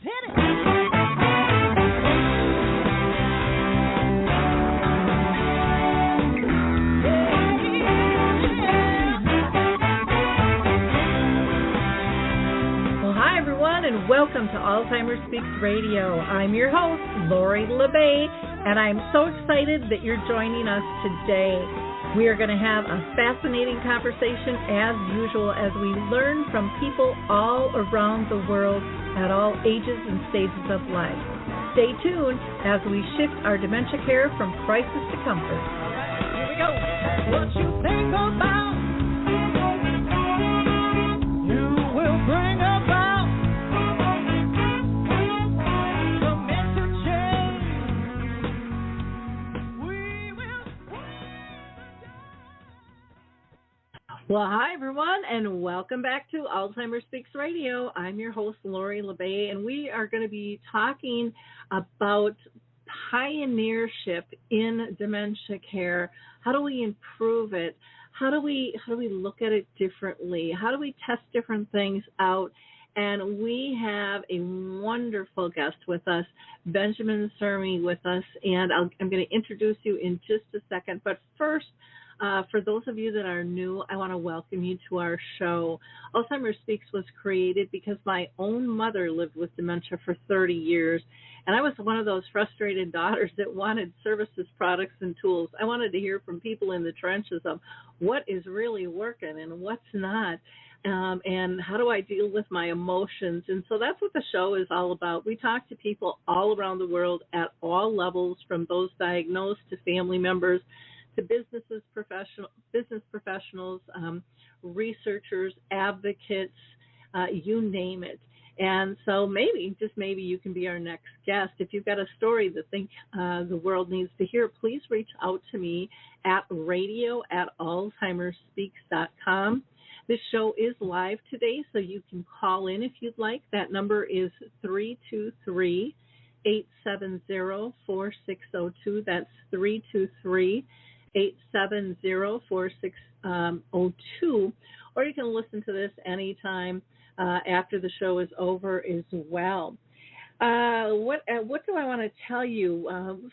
Let's hit it. And welcome to Alzheimer Speaks Radio. I'm your host, Lori LeBay, and I'm so excited that you're joining us today. We are going to have a fascinating conversation as usual as we learn from people all around the world at all ages and stages of life. Stay tuned as we shift our dementia care from crisis to comfort. All right, here we go. What you think about, you will bring about. Well, hi, everyone, and welcome back to Alzheimer Speaks Radio. I'm your host, Lori LeBay, and we are going to be talking about pioneership in dementia care. How do we improve it? How do we look at it differently? How do we test different things out? And we have a wonderful guest with us, Benjamin Surmi, with us, and I'm going to introduce you in just a second. But first, for those of you that are new, I want to welcome you to our show. Alzheimer Speaks was created because my own mother lived with dementia for 30 years, and I was one of those frustrated daughters that wanted services, products, and tools. I wanted to hear from people in the trenches of what is really working and what's not, and how do I deal with my emotions. And so that's what the show is all about. We talk to people all around the world at all levels, from those diagnosed to family members, to business professionals, researchers, advocates, you name it. And so maybe, just maybe, you can be our next guest. If you've got a story that think the world needs to hear, please reach out to me at radio@alzheimerspeaks.com. This show is live today, so you can call in if you'd like. That number is 323-870-4602. That's 323-870-4602, or you can listen to this anytime after the show is over as well. What do I want to tell you?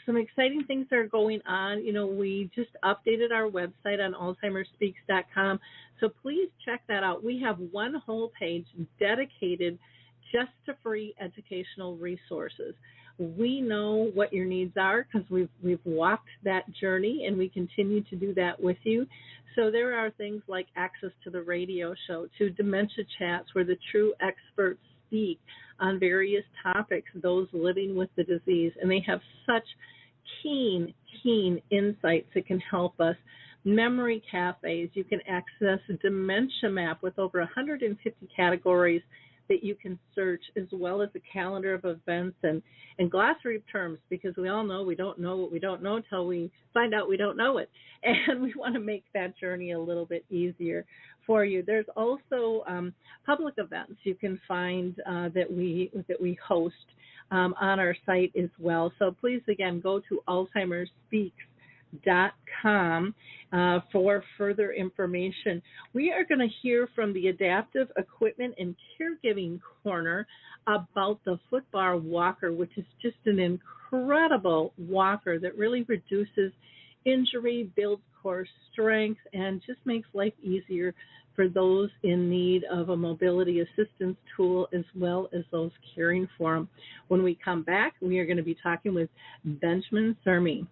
Some exciting things are going on. You know, we just updated our website on alzheimerspeaks.com, so please check that out. We have one whole page dedicated just to free educational resources. We know what your needs are because we've walked that journey, and we continue to do that with you. So there are things like access to the radio show, to dementia chats where the true experts speak on various topics, those living with the disease, and they have such keen insights that can help us. Memory cafes, you can access a dementia map with over 150 categories that you can search, as well as a calendar of events and glossary of terms, because we all know we don't know what we don't know until we find out we don't know it. And we want to make that journey a little bit easier for you. There's also public events you can find that we host on our site as well. So please, again, go to alzheimerspeaks.com for further information. We are going to hear from the Adaptive Equipment and Caregiving Corner about the footbar walker, which is just an incredible walker that really reduces injury, builds core strength, and just makes life easier for those in need of a mobility assistance tool, as well as those caring for them. When we come back, we are going to be talking with Benjamin Surmi.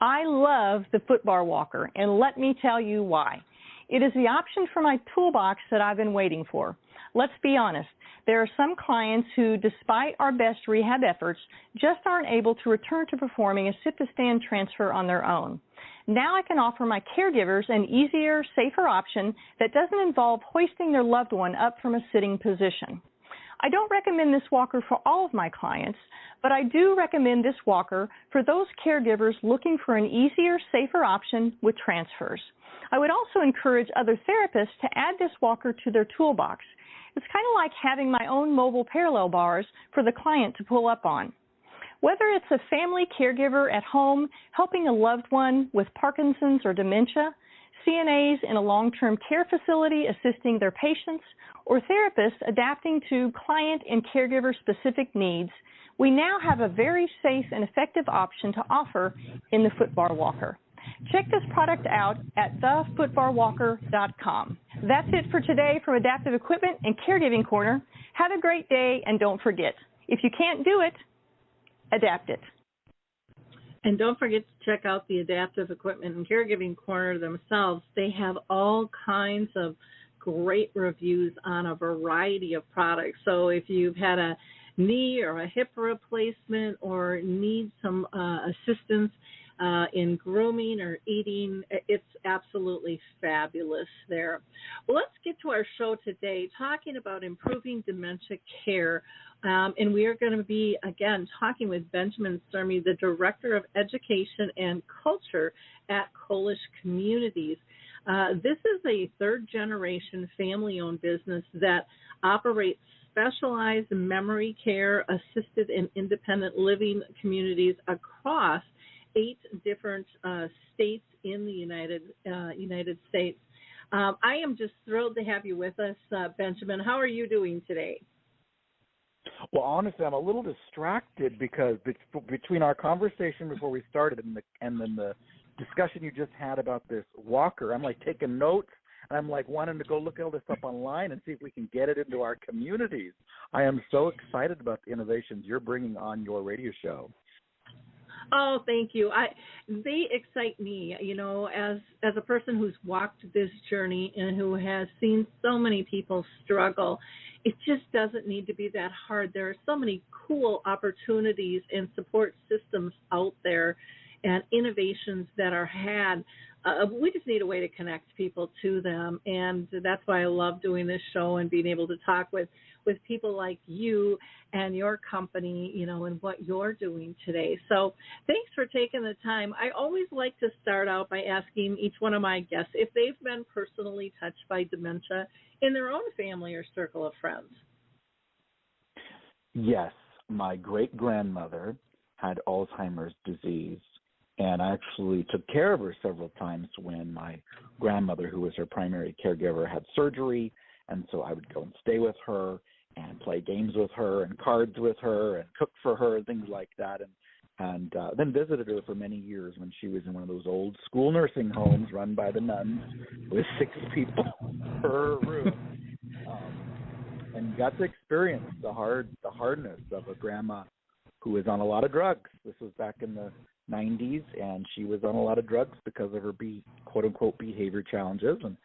I love the footbar walker, and let me tell you why. It is the option for my toolbox that I've been waiting for. Let's be honest, there are some clients who, despite our best rehab efforts, just aren't able to return to performing a sit-to-stand transfer on their own. Now I can offer my caregivers an easier, safer option that doesn't involve hoisting their loved one up from a sitting position. I don't recommend this walker for all of my clients, but I do recommend this walker for those caregivers looking for an easier, safer option with transfers. I would also encourage other therapists to add this walker to their toolbox. It's kind of like having my own mobile parallel bars for the client to pull up on. Whether it's a family caregiver at home helping a loved one with Parkinson's or dementia, CNAs in a long-term care facility assisting their patients, or therapists adapting to client and caregiver-specific needs, we now have a very safe and effective option to offer in the footbar walker. Check this product out at thefootbarwalker.com. That's it for today from Adaptive Equipment and Caregiving Corner. Have a great day, and don't forget, if you can't do it, adapt it. And don't forget to check out the Adaptive Equipment and Caregiving Corner themselves. They have all kinds of great reviews on a variety of products. So if you've had a knee or a hip replacement or need some assistance in grooming or eating, it's absolutely fabulous there. Well, let's get to our show today, talking about improving dementia care. And we are going to be, again, talking with Benjamin Surmi, the Director of Education and Culture at Koelsch Communities. This is a third-generation family-owned business that operates specialized memory care, assisted and independent living communities across 8 different states in the United States. I am just thrilled to have you with us, Benjamin. How are you doing today? Well, honestly, I'm a little distracted because between our conversation before we started and then the discussion you just had about this walker, I'm like taking notes. I'm like wanting to go look all this up online and see if we can get it into our communities. I am so excited about the innovations you're bringing on your radio show. Oh, thank you. They excite me, you know, as a person who's walked this journey and who has seen so many people struggle. It just doesn't need to be that hard. There are so many cool opportunities and support systems out there and innovations that are had. We just need a way to connect people to them, and that's why I love doing this show and being able to talk with people like you and your company, you know, and what you're doing today. So thanks for taking the time. I always like to start out by asking each one of my guests if they've been personally touched by dementia in their own family or circle of friends. Yes, my great-grandmother had Alzheimer's disease, and I actually took care of her several times when my grandmother, who was her primary caregiver, had surgery. And so I would go and stay with her and play games with her and cards with her and cook for her and things like that. And then visited her for many years when she was in one of those old school nursing homes run by the nuns with 6 people per room. And got to experience the hardness of a grandma who was on a lot of drugs. This was back in the 90s, and she was on a lot of drugs because of her quote-unquote behavior challenges. And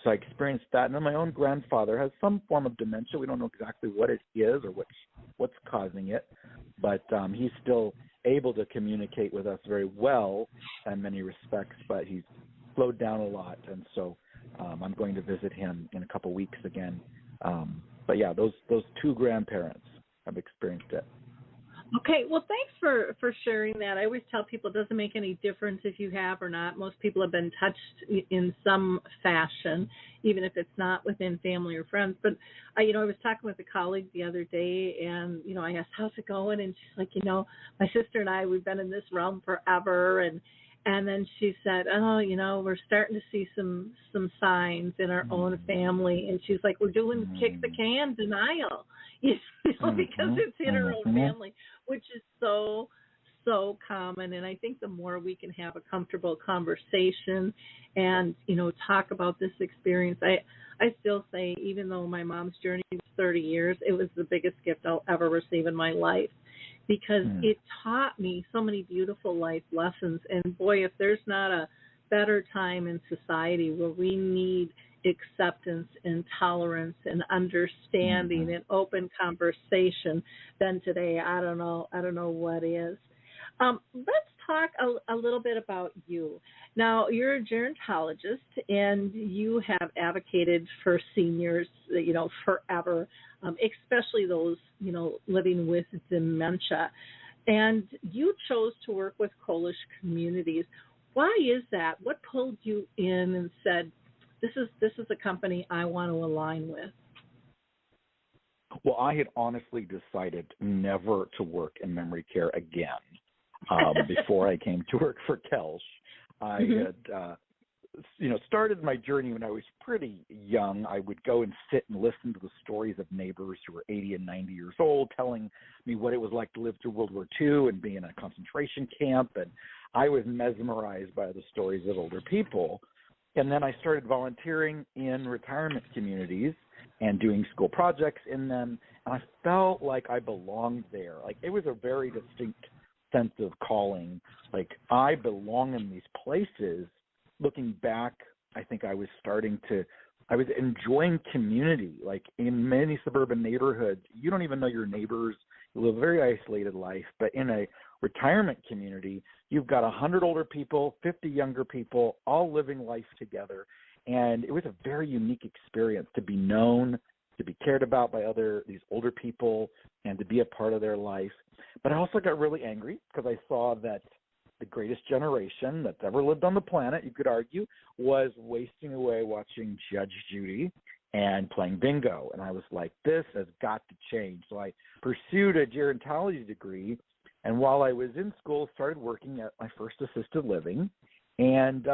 so I experienced that. And then my own grandfather has some form of dementia. We don't know exactly what it is or what's causing it, but he's still able to communicate with us very well in many respects, but he's slowed down a lot. And so I'm going to visit him in a couple weeks again. But yeah, those 2 grandparents have experienced it. Okay, well, thanks for sharing that. I always tell people it doesn't make any difference if you have or not. Most people have been touched in some fashion, even if it's not within family or friends. But, I was talking with a colleague the other day, and, I asked, how's it going? And she's like, my sister and I, we've been in this realm forever. And then she said, we're starting to see some signs in our own family. And she's like, we're doing kick the can denial, because it's in our own family, which is so, so common. And I think the more we can have a comfortable conversation and, talk about this experience, I still say, even though my mom's journey was 30 years, it was the biggest gift I'll ever receive in my life, because it taught me so many beautiful life lessons. And boy, if there's not a better time in society where we need acceptance and tolerance and understanding and open conversation than today, I don't know what is. Let's talk a little bit about you. Now, you're a gerontologist, and you have advocated for seniors, forever, especially those, living with dementia. And you chose to work with Koelsch Communities. Why is that? What pulled you in and said, this is a company I want to align with? Well, I had honestly decided never to work in memory care again before I came to work for Koelsch. I had started my journey when I was pretty young. I would go and sit and listen to the stories of neighbors who were 80 and 90 years old, telling me what it was like to live through World War II and be in a concentration camp. And I was mesmerized by the stories of older people. And then I started volunteering in retirement communities and doing school projects in them. And I felt like I belonged there. Like, it was a very distinct sense of calling. Like, I belong in these places. Looking back, I think I was enjoying community. Like, in many suburban neighborhoods, you don't even know your neighbors. You live a very isolated life. But in a retirement community, you've got 100 older people, 50 younger people, all living life together. And it was a very unique experience to be known, to be cared about by these older people, and to be a part of their life. But I also got really angry because I saw that the greatest generation that's ever lived on the planet, you could argue, was wasting away watching Judge Judy and playing bingo. And I was like, this has got to change. So I pursued a gerontology degree, and while I was in school, started working at my first assisted living. And,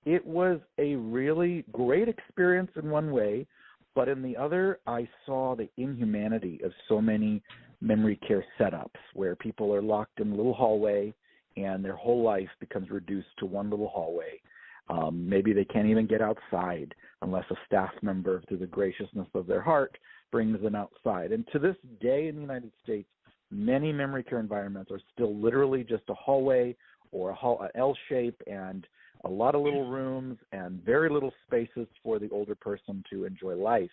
it was a really great experience in one way, but in the other, I saw the inhumanity of so many memory care setups where people are locked in a little hallway and their whole life becomes reduced to one little hallway. Maybe they can't even get outside unless a staff member, through the graciousness of their heart, brings them outside. And to this day in the United States, many memory care environments are still literally just a hallway or an L shape, and a lot of little rooms and very little spaces for the older person to enjoy life.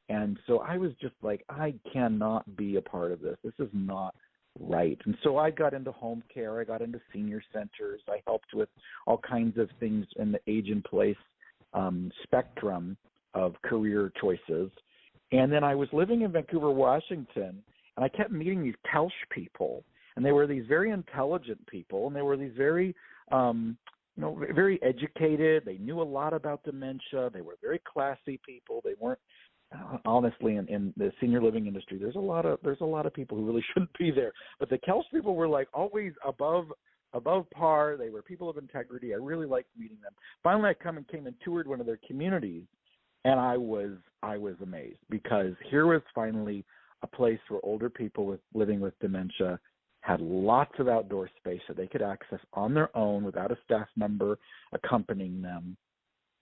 And so I was just like, I cannot be a part of this. This is not right. And so I got into home care. I got into senior centers. I helped with all kinds of things in the age and place spectrum of career choices. And then I was living in Vancouver, Washington, and I kept meeting these Koelsch people. And they were these very intelligent people, and they were these very very educated. They knew a lot about dementia. They were very classy people. They weren't, honestly, in the senior living industry, there's a lot of people who really shouldn't be there. But the Koelsch people were like always above par. They were people of integrity. I really liked meeting them. Finally, I came and toured one of their communities, and I was amazed, because here was finally a place where older people living with dementia had lots of outdoor space that they could access on their own without a staff member accompanying them.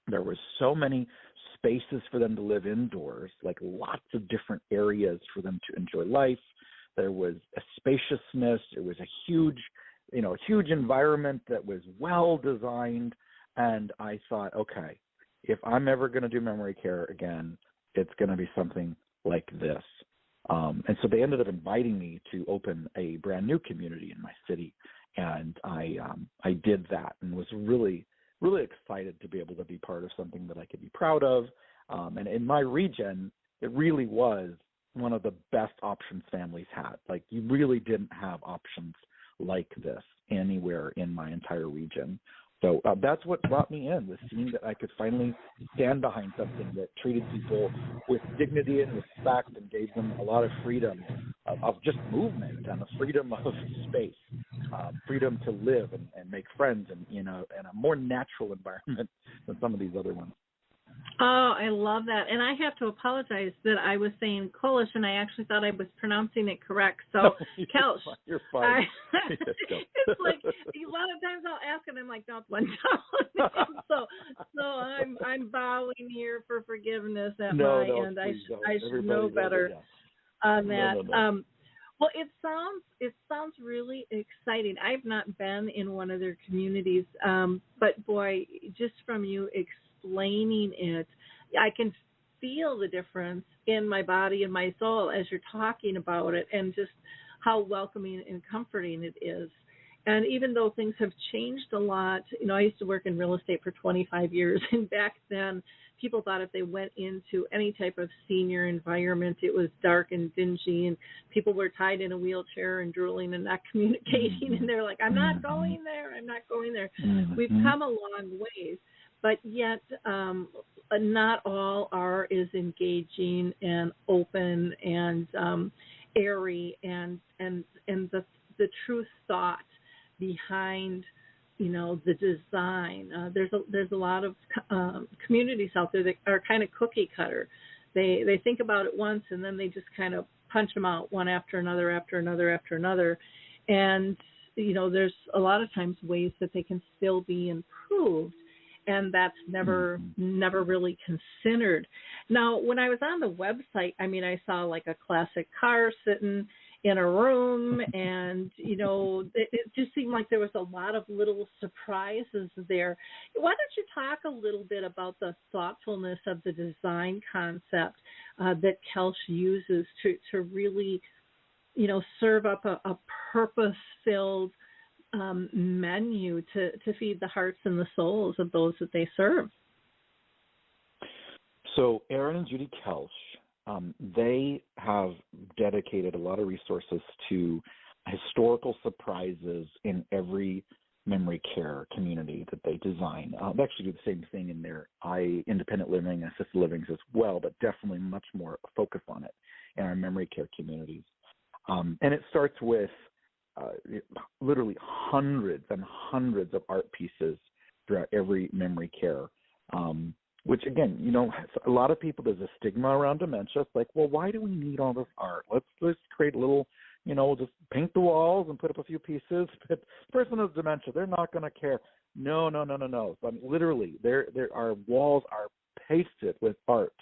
There was so many spaces for them to live indoors, like lots of different areas for them to enjoy life. There was a spaciousness. It was a huge environment that was well designed. And I thought, okay, if I'm ever going to do memory care again, it's going to be something like this. And so they ended up inviting me to open a brand new community in my city. And I did that and was really, really excited to be able to be part of something that I could be proud of. And in my region, it really was one of the best options families had. Like, you really didn't have options like this anywhere in my entire region. So that's what brought me in, was seeing that I could finally stand behind something that treated people with dignity and respect and gave them a lot of freedom of just movement and a freedom of space, freedom to live and make friends in a more natural environment than some of these other ones. Oh, I love that. And I have to apologize that I was saying Koelsch, and I actually thought I was pronouncing it correct. So, Koelsch. You're fine. It's like a lot of times I'll ask, and I'm like, no, it's one down. So I'm bowing here for forgiveness at my end. I should know better on that. No. Well, it sounds really exciting. I've not been in one of their communities, but boy, just from you explaining it, I can feel the difference in my body and my soul as you're talking about it, and just how welcoming and comforting it is. And even though things have changed a lot, I used to work in real estate for 25 years, and back then people thought if they went into any type of senior environment, it was dark and dingy, and people were tied in a wheelchair and drooling and not communicating, and they're like, I'm not going there. We've come a long ways. But yet, not all are as engaging and open and airy, and the true thought behind the design. There's a lot of communities out there that are kind of cookie cutter. They think about it once and then they just kind of punch them out one after another, after another, after another. And, there's a lot of times ways that they can still be improved. And that's never really considered. Now, when I was on the website, I saw like a classic car sitting in a room, and, it just seemed like there was a lot of little surprises there. Why don't you talk a little bit about the thoughtfulness of the design concept that Koelsch uses to really, serve up a purpose-filled menu to feed the hearts and the souls of those that they serve? So Aaron and Judy Koelsch, they have dedicated a lot of resources to historical surprises in every memory care community that they design. They actually do the same thing in their independent living, assisted livings as well, but definitely much more focus on it in our memory care communities. And it starts with literally hundreds and hundreds of art pieces throughout every memory care, which, again, a lot of people, there's a stigma around dementia. It's like, well, why do we need all this art? Let's create a little, just paint the walls and put up a few pieces. But the person with dementia, they're not going to care. No. Literally, our walls are pasted with art.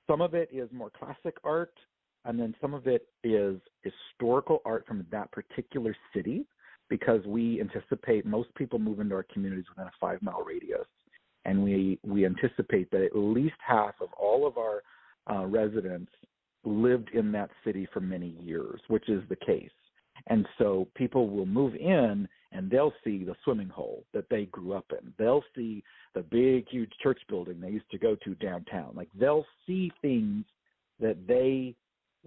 Some of it is more classic art, and then some of it is historical art from that particular city, because we anticipate most people move into our communities within a 5-mile radius. And we anticipate that at least half of all of our residents lived in that city for many years, which is the case. And so people will move in and they'll see the swimming hole that they grew up in. They'll see the big, huge church building they used to go to downtown. Like, they'll see things that they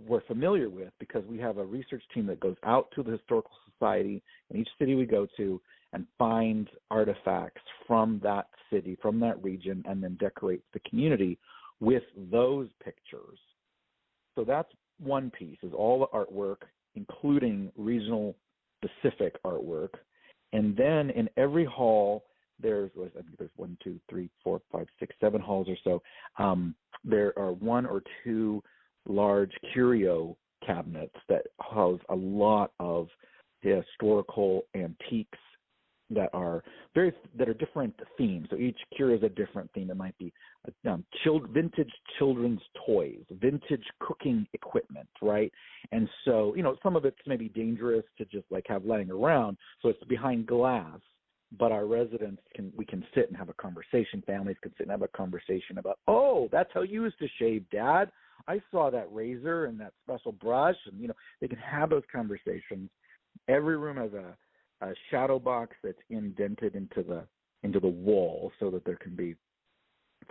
were familiar with, because we have a research team that goes out to the historical society in each city we go to and finds artifacts from that city, from that region, and then decorates the community with those pictures. So that's one piece, is all the artwork, including regional specific artwork. And then in every hall, I think there's 1, 2, 3, 4, 5, 6, 7 halls or so. There are 1 or 2 large curio cabinets that house a lot of historical antiques that are different themes. So each curio is a different theme. It might be vintage children's toys, vintage cooking equipment, right? And so, some of it's maybe dangerous to just like have laying around, so it's behind glass. But our residents we can sit and have a conversation. Families can sit and have a conversation about, oh, that's how you used to shave, Dad. I saw that razor and that special brush, and they can have those conversations. Every room has a shadow box that's indented into the wall, so that there can be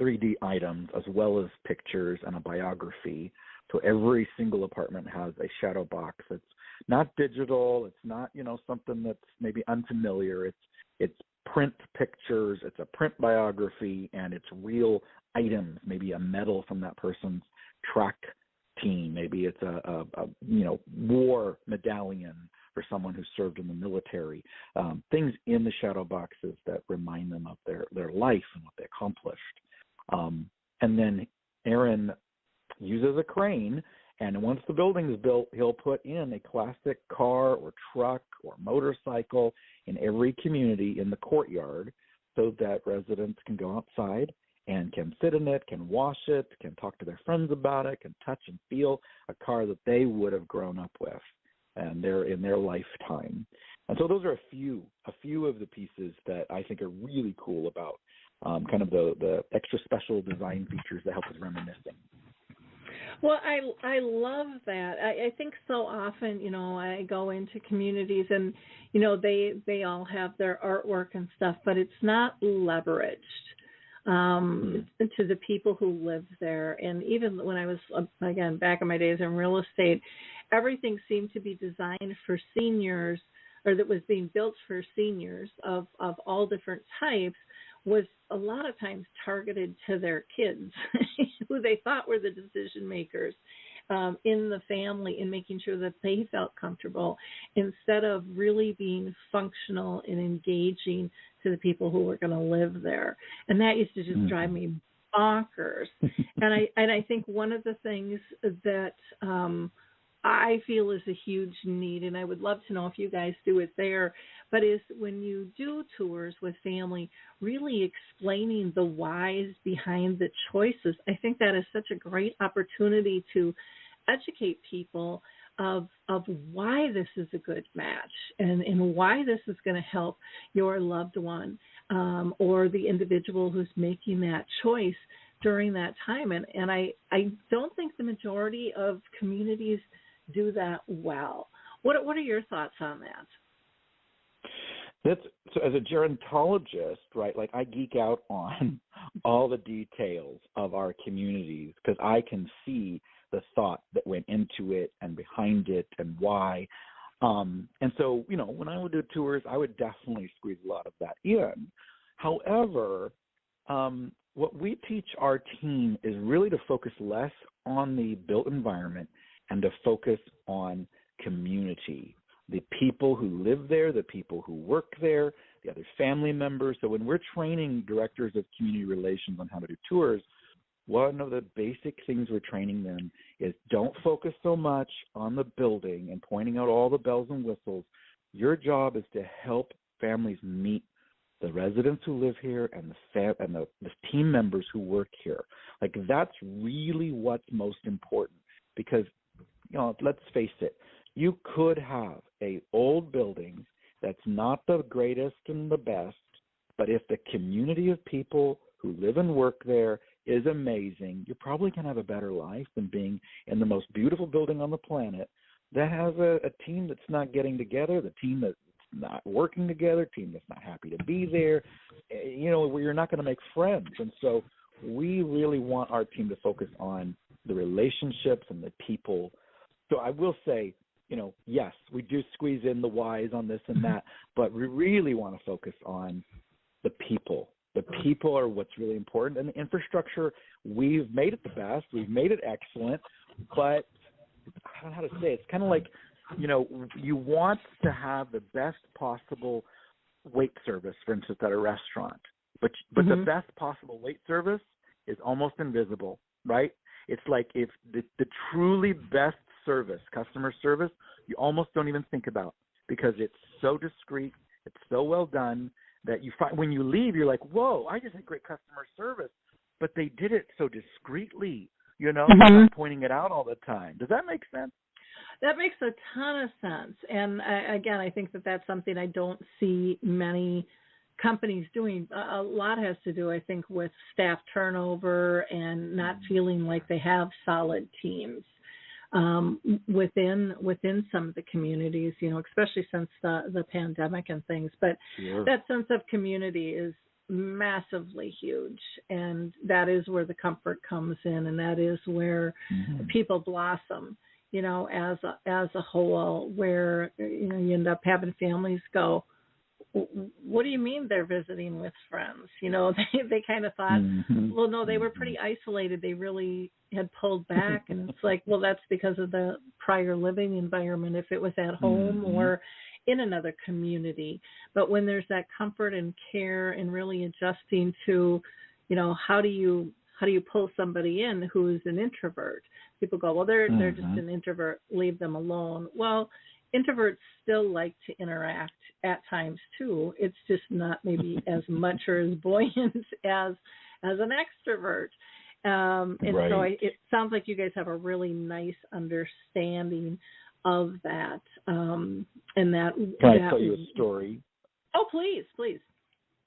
3D items as well as pictures and a biography. So every single apartment has a shadow box that's not digital. It's not something that's maybe unfamiliar. It's print pictures. It's a print biography, and it's real items. Maybe a medal from that person's track team. Maybe it's a war medallion for someone who served in the military. Things in the shadow boxes that remind them of their life and what they accomplished. And then Aaron uses a crane, and once the building is built, he'll put in a classic car or truck or motorcycle in every community in the courtyard, so that residents can go outside and can sit in it, can wash it, can talk to their friends about it, can touch and feel a car that they would have grown up with, and they're in their lifetime. And so those are a few of the pieces that I think are really cool about kind of the extra special design features that help with reminiscing. Well, I love that. I think so often, I go into communities and, they all have their artwork and stuff, but it's not leveraged to the people who live there. And even when I was, again, back in my days in real estate, everything seemed to be designed for seniors, or that was being built for seniors of all different types, was a lot of times targeted to their kids, who they thought were the decision makers. in the family and making sure that they felt comfortable instead of really being functional and engaging to the people who were going to live there. And that used to just drive me bonkers. And I think one of the things that I feel is a huge need, and I would love to know if you guys do it there, but is when you do tours with family, really explaining the whys behind the choices. I think that is such a great opportunity to educate people of why this is a good match and why this is going to help your loved one or the individual who's making that choice during that time. And I don't think the majority of communities do that well. What are your thoughts on that? So as a gerontologist, right, like I geek out on all the details of our communities because I can see the thought that went into it and behind it and why. And so, when I would do tours, I would definitely squeeze a lot of that in. However, what we teach our team is really to focus less on the built environment and to focus on community, the people who live there, the people who work there, the other family members. So when we're training directors of community relations on how to do tours, one of the basic things we're training them is don't focus so much on the building and pointing out all the bells and whistles. Your job is to help families meet the residents who live here and the team members who work here. Like that's really what's most important because, let's face it, you could have a old building that's not the greatest and the best, but if the community of people who live and work there is amazing, you're probably going to have a better life than being in the most beautiful building on the planet that has a team that's not getting together, the team that's not working together, team that's not happy to be there, where you're not going to make friends. And so we really want our team to focus on the relationships and the people. So I will say, yes, we do squeeze in the whys on this and that, but we really want to focus on the people. The people are what's really important. And the infrastructure, we've made it the best. We've made it excellent. But I don't know how to say it. It's kind of like, you want to have the best possible wait service, for instance, at a restaurant. But the best possible wait service is almost invisible, right? It's like if the truly best service, customer service, you almost don't even think about because it's so discreet, it's so well done that you find when you leave, you're like, whoa, I just had great customer service, but they did it so discreetly, not pointing it out all the time. Does that make sense? That makes a ton of sense. And again, I think that that's something I don't see many companies doing. A lot has to do, I think, with staff turnover and not feeling like they have solid teams within some of the communities, especially since the pandemic and things. But that sense of community is massively huge, and that is where the comfort comes in, and that is where people blossom, as a whole, where you end up having families go, what do you mean they're visiting with friends? They kind of thought, well, no, they were pretty isolated. They really had pulled back. And it's like, well, that's because of the prior living environment, if it was at home or in another community. But when there's that comfort and care and really adjusting to, how do you pull somebody in who's an introvert? People go, well, they're just an introvert, leave them alone. Well, introverts still like to interact at times too. It's just not maybe as much or as buoyant as an extrovert. And so it sounds like you guys have a really nice understanding of that. And that. Can I tell you a story? Oh, please.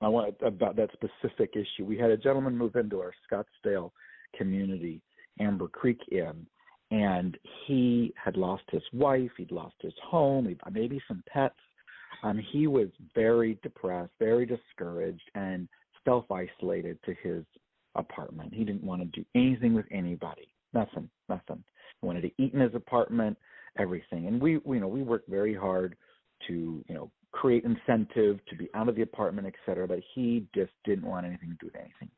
I want about that specific issue. We had a gentleman move into our Scottsdale community, Amber Creek Inn, and he had lost his wife, he'd lost his home, maybe some pets. He was very depressed, very discouraged, and self-isolated to his apartment. He didn't want to do anything with anybody, nothing. He wanted to eat in his apartment, everything. And we worked very hard to, create incentive to be out of the apartment, et cetera, but he just didn't want anything to do with anything.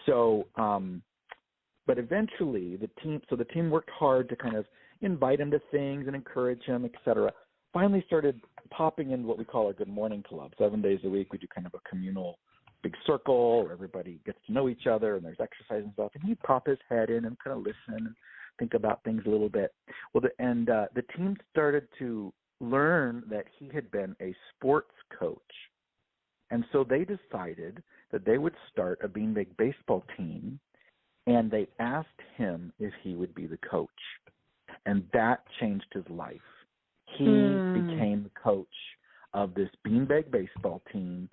So, But eventually the team worked hard to kind of invite him to things and encourage him, et cetera. Finally started popping in what we call our Good Morning Club. 7 days a week we do kind of a communal big circle where everybody gets to know each other and there's exercise and stuff. And he'd pop his head in and kind of listen and think about things a little bit. Well, the team started to learn that he had been a sports coach. And so they decided that they would start a beanbag baseball team, and they asked him if he would be the coach. And that changed his life. He became the coach of this beanbag baseball team.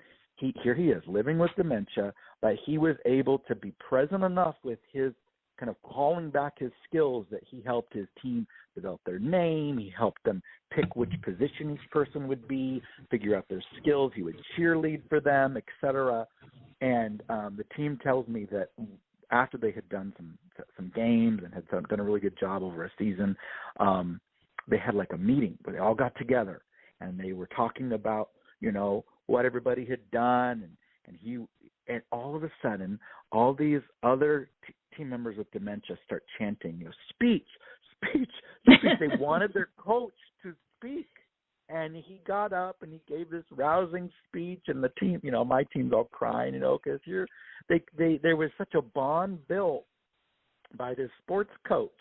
Here he is, living with dementia, but he was able to be present enough with his kind of calling back his skills that he helped his team develop their name. He helped them pick which position each person would be, figure out their skills. He would cheerlead for them, et cetera. And the team tells me that after they had done some games and had done a really good job over a season, they had like a meeting where they all got together and they were talking about, what everybody had done, and all of a sudden, all these other team members with dementia start chanting, speech. They wanted their coach to speak, and he got up and he gave this rousing speech, and the team, my team's all crying, because there was such a bond built by this sports coach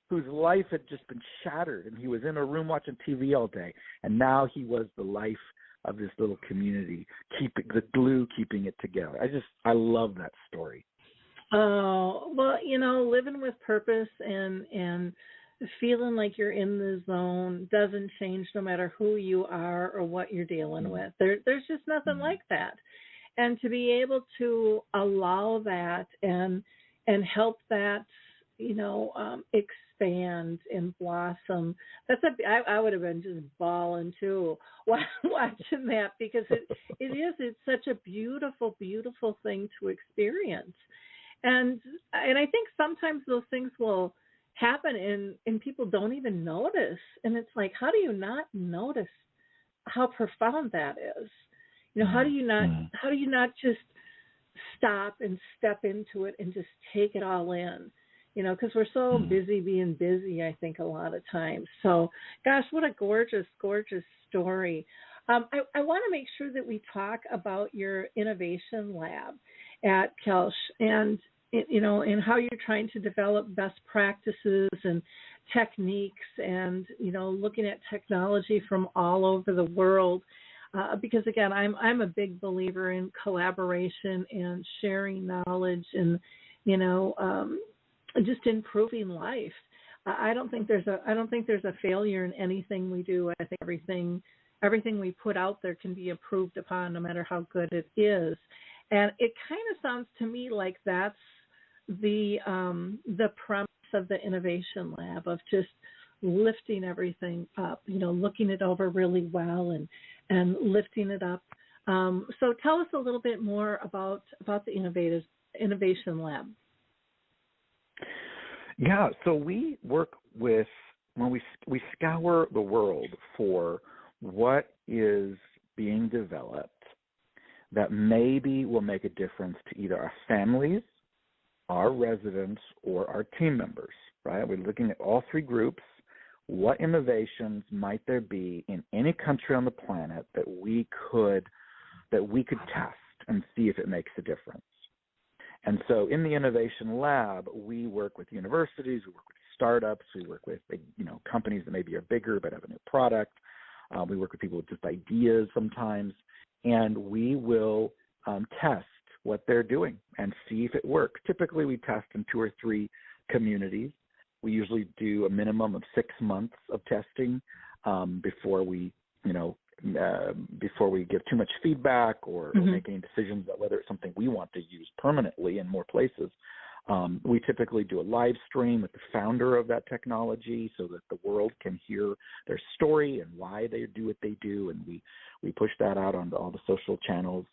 whose life had just been shattered, and he was in a room watching TV all day, and now he was the life of this little community, keeping the glue, keeping it together. I love that story. Oh, well, living with purpose and feeling like you're in the zone doesn't change no matter who you are or what you're dealing with. There's just nothing like that. And to be able to allow that and help that, expand and blossom. I would have been just bawling too watching that, because it's such a beautiful, beautiful thing to experience. And I think sometimes those things will happen and people don't even notice. And it's like, how do you not notice how profound that is? How do you not just stop and step into it and just take it all in? Because we're so busy being busy, I think, a lot of times. So, gosh, what a gorgeous, gorgeous story. I want to make sure that we talk about your innovation lab at Koelsch and how you're trying to develop best practices and techniques and, looking at technology from all over the world. Because, again, I'm a big believer in collaboration and sharing knowledge and, just improving life. I don't think there's a failure in anything we do. I think everything we put out there can be improved upon, no matter how good it is. And it kind of sounds to me like that's the premise of the innovation lab, of just lifting everything up, looking it over really well and lifting it up. So tell us a little bit more about the innovation lab. Yeah, so we work with, when we scour the world for what is being developed that maybe will make a difference to either our families, our residents, or our team members, right? We're looking at all three groups. What innovations might there be in any country on the planet that we could test and see if it makes a difference? And so in the innovation lab, we work with universities, we work with startups, we work with companies that maybe are bigger but have a new product. We work with people with just ideas sometimes, and we will test what they're doing and see if it works. Typically, we test in 2 or 3 communities. We usually do a minimum of 6 months of testing before we give too much feedback or make any decisions about whether it's something we want to use permanently in more places. We typically do a live stream with the founder of that technology so that the world can hear their story and why they do what they do, and we push that out onto all the social channels.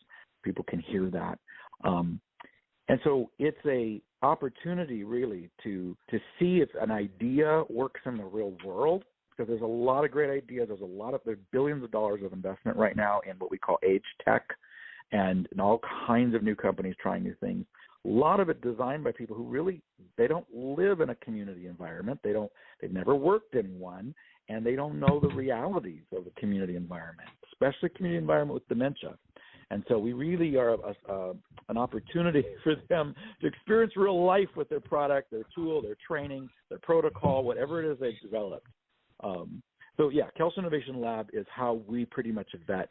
People can hear that. And so it's a opportunity really to see if an idea works in the real world. Because there's a lot of great ideas. There's billions of dollars of investment right now in what we call age tech and all kinds of new companies trying new things. A lot of it designed by people who really, they don't live in a community environment. They've never worked in one, and they don't know the realities of a community environment, especially a community environment with dementia. And so we really are an opportunity for them to experience real life with their product, their tool, their training, their protocol, whatever it is they've developed. Koelsch Innovation Lab is how we pretty much vet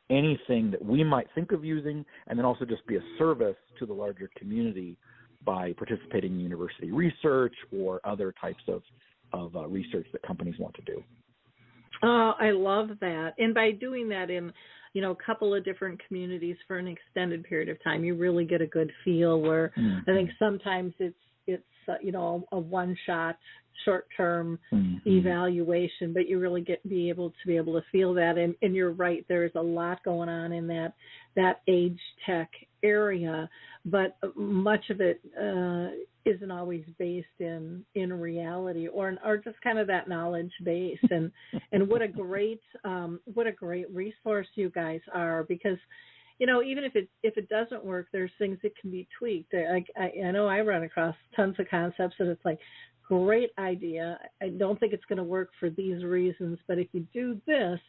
anything that we might think of using, and then also just be a service to the larger community by participating in university research or other types of research that companies want to do. Oh, I love that. And by doing that in, a couple of different communities for an extended period of time, you really get a good feel where I think sometimes it's a one-shot, short-term evaluation, but you really be able to feel that. And you're right, there's a lot going on in that age tech area, but much of it isn't always based in reality or just kind of that knowledge base. And what a great resource you guys are, because even if it doesn't work, there's things that can be tweaked. I know I run across tons of concepts and it's like, great idea. I don't think it's going to work for these reasons, but if you do this,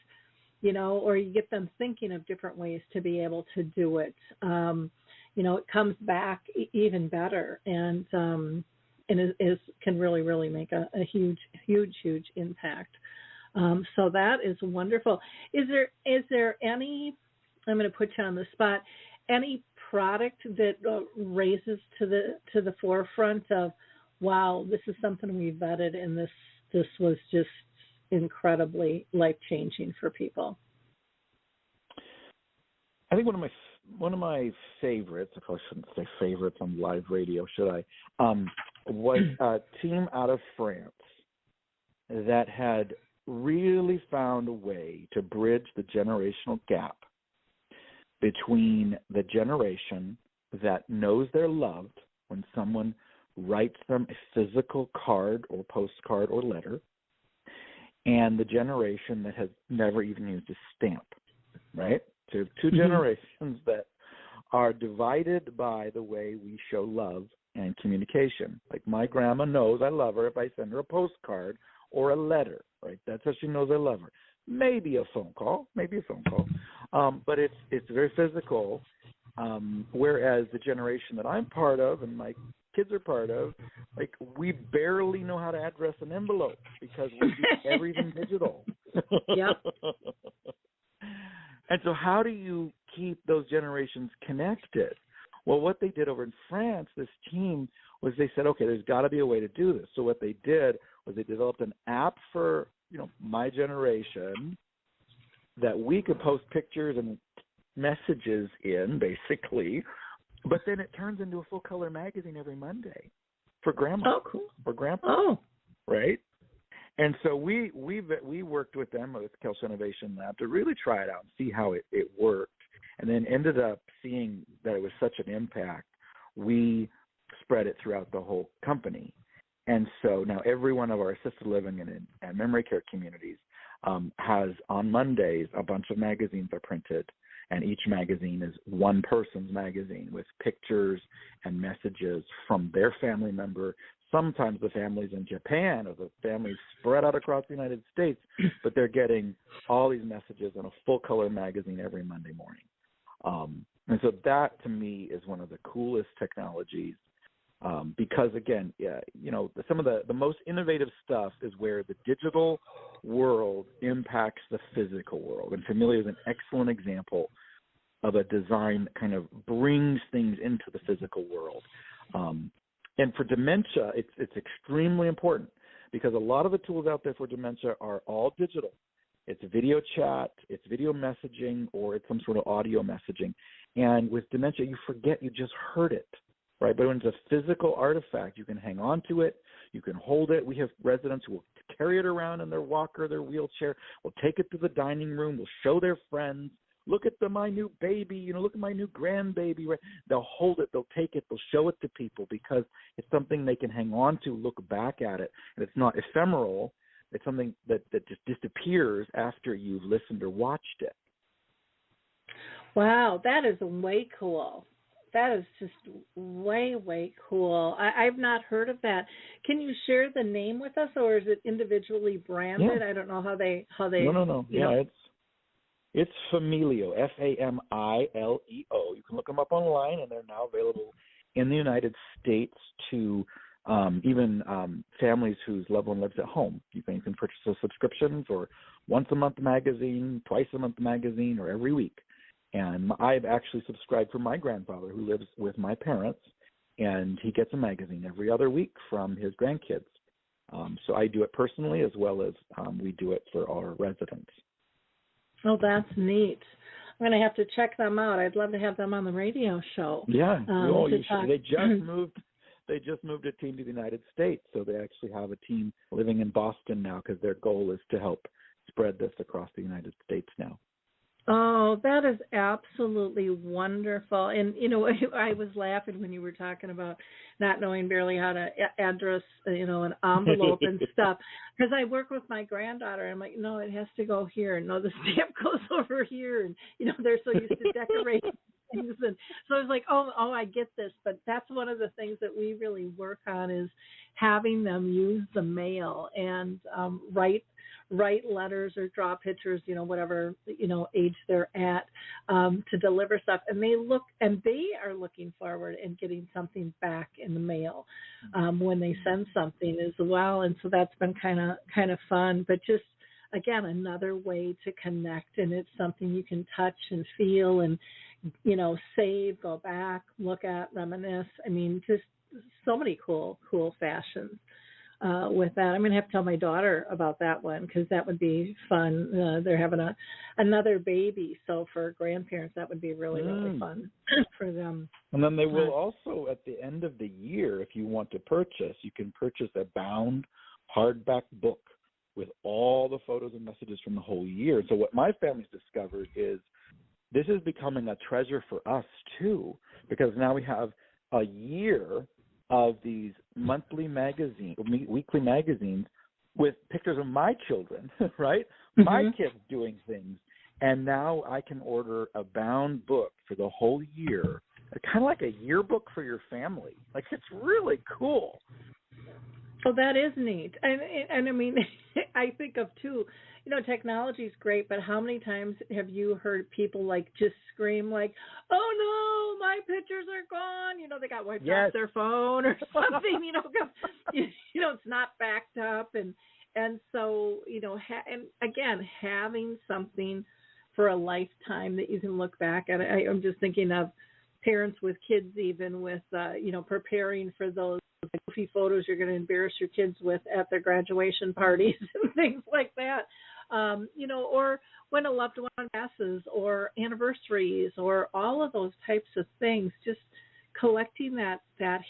or you get them thinking of different ways to be able to do it, it comes back even better and can really, really make a huge impact. So that is wonderful. Is there any, I'm going to put you on the spot, any product that raises to the forefront of, wow, this is something we vetted and this was just incredibly life-changing for people? I think one of my favorites, I probably shouldn't say favorites on live radio, should I, was a team out of France that had really found a way to bridge the generational gap between the generation that knows they're loved when someone writes them a physical card or postcard or letter, and the generation that has never even used a stamp, right? So two generations that are divided by the way we show love and communication. Like my grandma knows I love her if I send her a postcard or a letter, right? That's how she knows I love her. Maybe a phone call, but it's very physical, whereas the generation that I'm part of and my kids are part of, like, we barely know how to address an envelope because we do everything digital. Yep. And so how do you keep those generations connected? Well, what they did over in France, this team, was they said, okay, there's got to be a way to do this. So what they did was they developed an app for, my generation that we could post pictures and messages in, basically, but then it turns into a full-color magazine every Monday for grandma or grandpa, right? And so we worked with them, with Koelsch Innovation Lab, to really try it out and see how it worked, and then ended up seeing that it was such an impact, we spread it throughout the whole company. And so now every one of our assisted living and memory care communities has, on Mondays, a bunch of magazines are printed, and each magazine is one person's magazine with pictures and messages from their family member. Sometimes the family's in Japan or the family's spread out across the United States, but they're getting all these messages in a full-color magazine every Monday morning. And so that, to me, is one of the coolest technologies because, again, some of the most innovative stuff is where the digital world impacts the physical world. And Familia is an excellent example of a design that kind of brings things into the physical world. And for dementia, it's extremely important because a lot of the tools out there for dementia are all digital. It's video chat, it's video messaging, or it's some sort of audio messaging. And with dementia, you forget you just heard it, right? But when it's a physical artifact, you can hang on to it, you can hold it. We have residents who will carry it around in their walker, their wheelchair, will take it to the dining room, will show their friends, look at my new baby, look at my new grandbaby. Right? They'll hold it, they'll take it, they'll show it to people because it's something they can hang on to, look back at it. And it's not ephemeral. It's something that just disappears after you've listened or watched it. Wow, that is way cool. That is just way, way cool. I've not heard of that. Can you share the name with us, or is it individually branded? Yeah. I don't know how they. No. Yeah, it's Familio, Famileo. You can look them up online, and they're now available in the United States to even families whose loved one lives at home. You can purchase a subscription for once a month magazine, twice a month magazine, or every week. And I've actually subscribed for my grandfather who lives with my parents, and he gets a magazine every other week from his grandkids. So I do it personally as well as we do it for our residents. Oh, that's neat. I'm going to have to check them out. I'd love to have them on the radio show. Yeah. You should. They just moved a team to the United States, so they actually have a team living in Boston now because their goal is to help spread this across the United States now. Oh, that is absolutely wonderful. And, I was laughing when you were talking about not knowing barely how to address, an envelope and stuff. Because I work with my granddaughter. And I'm like, no, it has to go here. No, the stamp goes over here. And, they're so used to decorating things. And so I was like, oh, I get this. But that's one of the things that we really work on is having them use the mail and write letters or draw pictures, whatever, age they're at, to deliver stuff. And they are looking forward and getting something back in the mail when they send something as well. And so that's been kind of fun, but just, again, another way to connect. And it's something you can touch and feel and, save, go back, look at, reminisce. I mean, just so many cool fashions. With that, I'm going to have to tell my daughter about that one because that would be fun. They're having another baby, so for grandparents, that would be really, really fun for them. And then they will also, at the end of the year, if you want to purchase, you can purchase a bound hardback book with all the photos and messages from the whole year. So what my family's discovered is this is becoming a treasure for us, too, because now we have a year of these weekly magazines with pictures of my children, right? Mm-hmm. My kids doing things. And now I can order a bound book for the whole year, kind of like a yearbook for your family. Like, it's really cool. Well, that is neat. And I mean, I think of, too, technology is great, but how many times have you heard people, just scream, oh, no, my pictures are gone. They got wiped off their phone or something, because, it's not backed up. And so, and again, having something for a lifetime that you can look back at. I'm just thinking of parents with kids, even with, preparing for those goofy photos you're going to embarrass your kids with at their graduation parties and things like that, or when a loved one passes or anniversaries or all of those types of things, just collecting that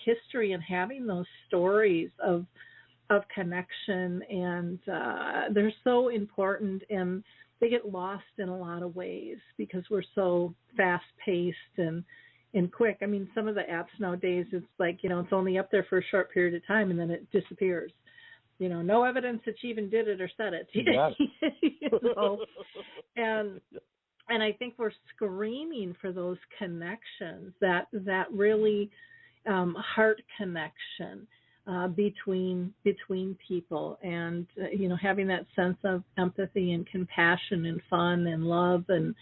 history and having those stories of connection. And they're so important, and they get lost in a lot of ways because we're so fast-paced and quick. I mean, some of the apps nowadays, it's it's only up there for a short period of time and then it disappears. No evidence that she even did it or said it. Yes. And I think we're screaming for those connections, that really heart connection between people, and having that sense of empathy and compassion and fun and love and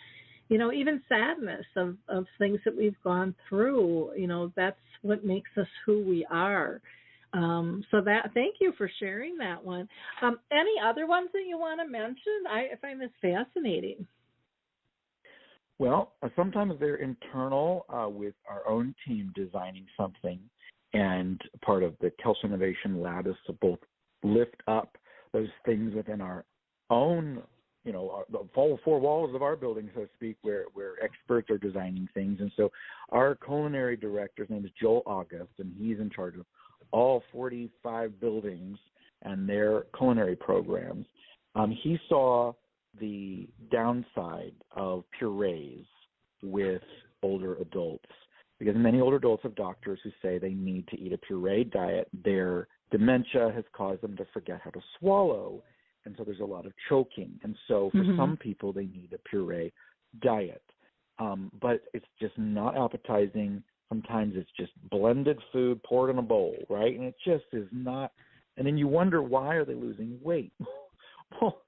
even sadness of things that we've gone through. That's what makes us who we are. So thank you for sharing that one. Any other ones that you want to mention? I find this fascinating. Well, sometimes they're internal with our own team designing something, and part of the Koelsch Innovation Lab is to both lift up those things within our own, the four walls of our building, so to speak, where experts are designing things. And so our culinary director's name is Joel August, and he's in charge of all 45 buildings and their culinary programs. He saw the downside of purees with older adults, because many older adults have doctors who say they need to eat a puree diet. Their dementia has caused them to forget how to swallow, and so there's a lot of choking. And so for some people, they need a puree diet. But it's just not appetizing. Sometimes it's just blended food poured in a bowl, right? And it just is not. And then you wonder, why are they losing weight? Well,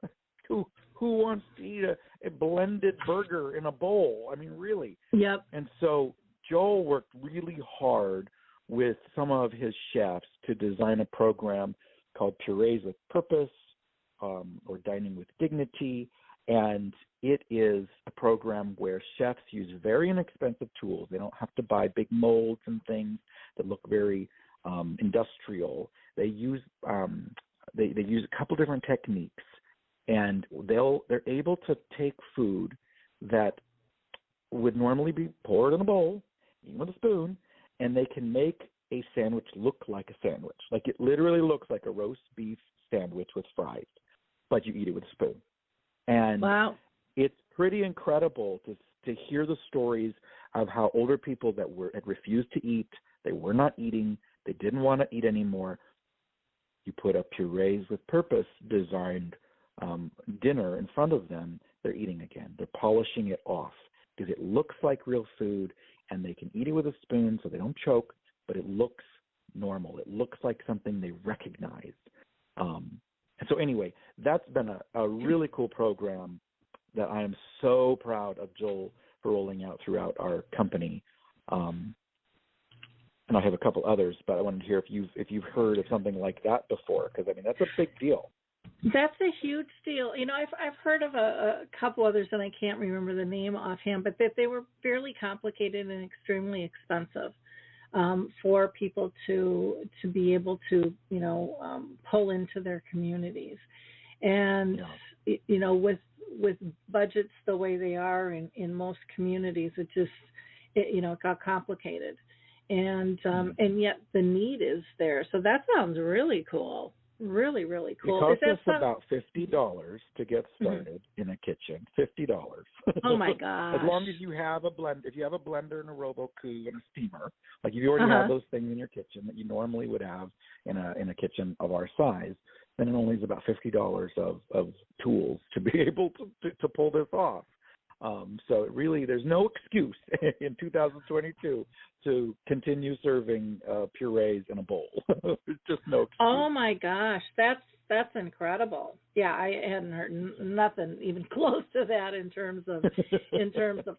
who wants to eat a blended burger in a bowl? I mean, really. Yep. And so Joel worked really hard with some of his chefs to design a program called Purees with Purpose, or Dining with Dignity. And it is a program where chefs use very inexpensive tools. They don't have to buy big molds and things that look very industrial. They use they use a couple different techniques, and they're able to take food that would normally be poured in a bowl, eaten with a spoon, and they can make a sandwich look like a sandwich. Like, it literally looks like a roast beef sandwich with fries, but you eat it with a spoon. And wow. It's pretty incredible to hear the stories of how older people that had refused to eat, they were not eating, they didn't want to eat anymore. You put a Purees with Purpose designed dinner in front of them, they're eating again. They're polishing it off because it looks like real food, and they can eat it with a spoon so they don't choke, but it looks normal. It looks like something they recognize. And so anyway, that's been a really cool program that I am so proud of Joel for rolling out throughout our company. And I have a couple others, but I wanted to hear if you've heard of something like that before, because I mean, that's a big deal. That's a huge deal. You know, I've heard of a couple others, and I can't remember the name offhand, but that they were fairly complicated and extremely expensive for people to be able to, pull into their communities. And you know, with budgets the way they are in most communities, it got complicated. And yet the need is there. So that sounds really cool. Really, really cool. It costs us about $50 to get started in a kitchen. $50. Oh my gosh! As long as you have a blend, if you have a blender and a Roku and a steamer, like if you already have those things in your kitchen that you normally would have in a kitchen of our size, then it only is about $50 of tools to be able to pull this off. So really, there's no excuse in 2022 to continue serving purees in a bowl. There's just no excuse. Oh my gosh, that's incredible. Yeah, I hadn't heard nothing even close to that in terms of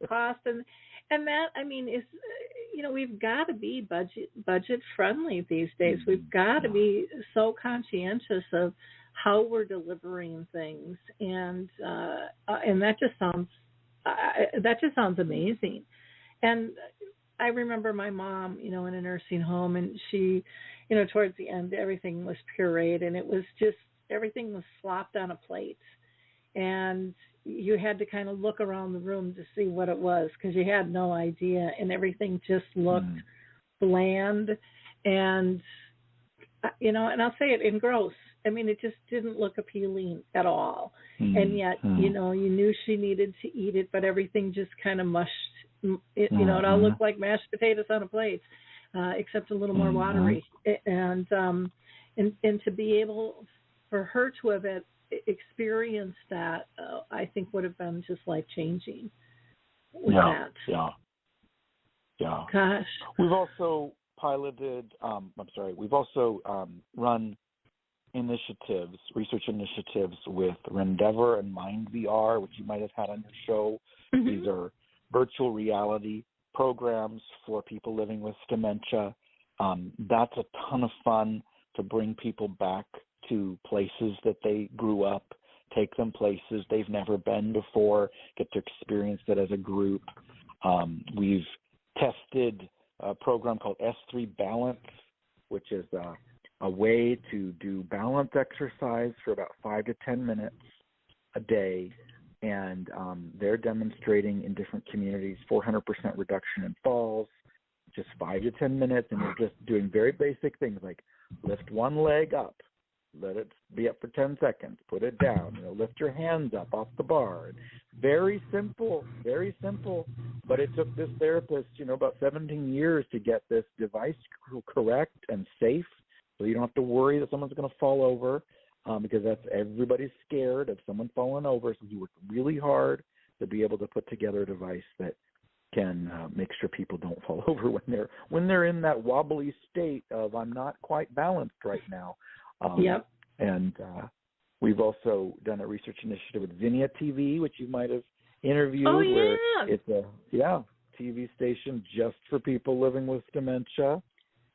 cost, and that, I mean, is, we've got to be budget friendly these days. We've got to be so conscientious of how we're delivering things, and that just sounds amazing. And I remember my mom, in a nursing home, and she, towards the end, everything was pureed, and it was just, everything was slopped on a plate. And you had to kind of look around the room to see what it was, because you had no idea, and everything just looked bland and, and I'll say it, and gross. I mean, it just didn't look appealing at all. And yet, you knew she needed to eat it, but everything just kind of mushed. It all looked like mashed potatoes on a plate, except a little more watery. And to be able for her to have experienced that, I think would have been just life-changing with that. Yeah. Gosh. We've also piloted, we've also run research initiatives with Rendeavor and Mind VR, which you might have had on your show. These are virtual reality programs for people living with dementia. That's a ton of fun to bring people back to places that they grew up, take them places they've never been before, get to experience it as a group. We've tested a program called S3 Balance, which is a way to do balance exercise for about 5 to 10 minutes a day. And they're demonstrating in different communities 400% reduction in falls, just 5 to 10 minutes. And you're just doing very basic things like lift one leg up, let it be up for 10 seconds, put it down, lift your hands up off the bar. Very simple, but it took this therapist, about 17 years to get this device correct and safe, so you don't have to worry that someone's going to fall over, because everybody's scared of someone falling over. So he worked really hard to be able to put together a device that can make sure people don't fall over when they're in that wobbly state of I'm not quite balanced right now. Yep. And we've also done a research initiative with Zinnia TV, which you might have interviewed. Oh, yeah. Where it's a TV station just for people living with dementia.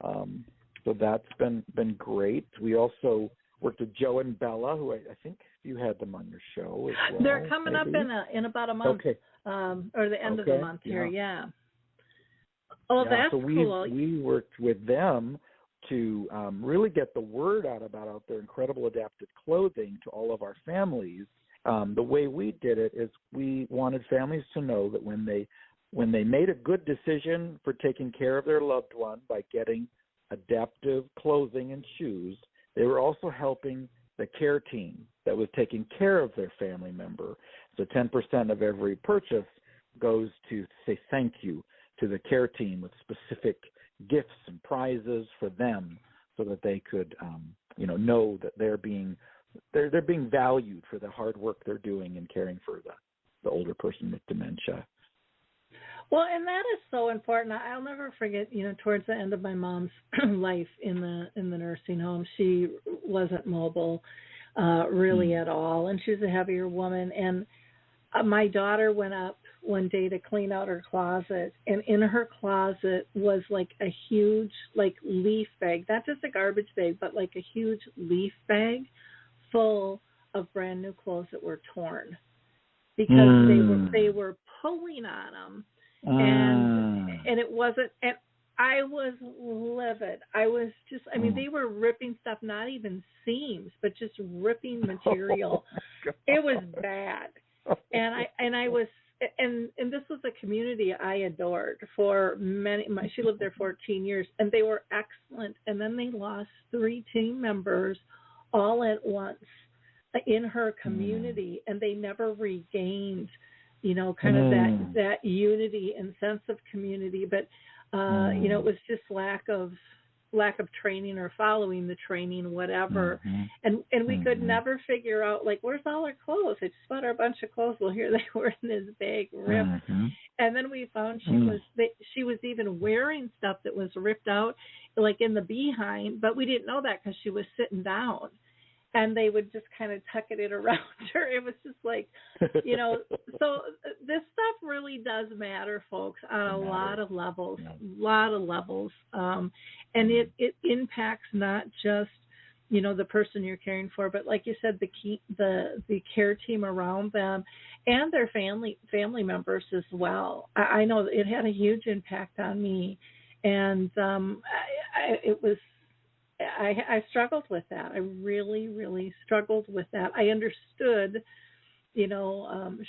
So that's been great. We also worked with Joe and Bella, who I think you had them on your show as well. They're coming up in about a month, okay. Or the end of the month here. Yeah. Oh, that's so cool. We worked with them to really get the word out about their incredible adapted clothing to all of our families. The way we did it is we wanted families to know that when they made a good decision for taking care of their loved one by getting adaptive clothing and shoes, they were also helping the care team that was taking care of their family member. So 10% of every purchase goes to say thank you to the care team with specific gifts and prizes for them, so that they could, know that they're being valued for the hard work they're doing in caring for the older person with dementia. Well, and that is so important. I'll never forget, towards the end of my mom's life in the nursing home, she wasn't mobile really at all, and she was a heavier woman. And my daughter went up one day to clean out her closet, and in her closet was like a huge leaf bag, not just a garbage bag, but like a huge leaf bag full of brand new clothes that were torn because they were pulling on them. And it wasn't, and I was livid. I was just, they were ripping stuff, not even seams, but just ripping material. It was bad. And I was, and this was a community I adored for she lived there 14 years, and they were excellent. And then they lost 3 team members all at once in her community, and they never regained kind of that unity and sense of community. But, it was just lack of training or following the training, whatever. And we could never figure out, where's all our clothes? I just bought her a bunch of clothes. Well, here they were in this bag, ripped. And then we found she was even wearing stuff that was ripped out, in the behind, but we didn't know that because she was sitting down. And they would just kind of tuck it in around her. It was just so this stuff really does matter, folks, on a lot of levels, and it impacts not just, the person you're caring for, but like you said, the care team around them and their family members as well. I know it had a huge impact on me, and I struggled with that. I really, really struggled with that. I understood,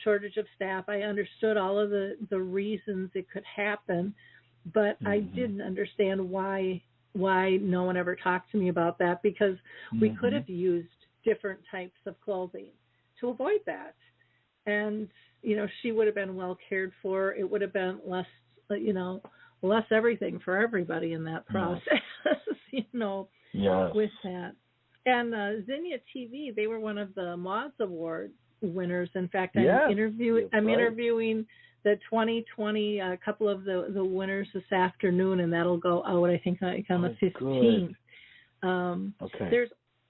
shortage of staff. I understood all of the reasons it could happen, but I didn't understand why no one ever talked to me about that, because we could have used different types of clothing to avoid that. And, she would have been well cared for. It would have been less everything for everybody in that process, with that. And Zinnia TV, they were one of the Moz Award winners. In fact, I'm interviewing the 2020, a couple of the winners this afternoon, and that'll go out, I think, on the 15th. Okay.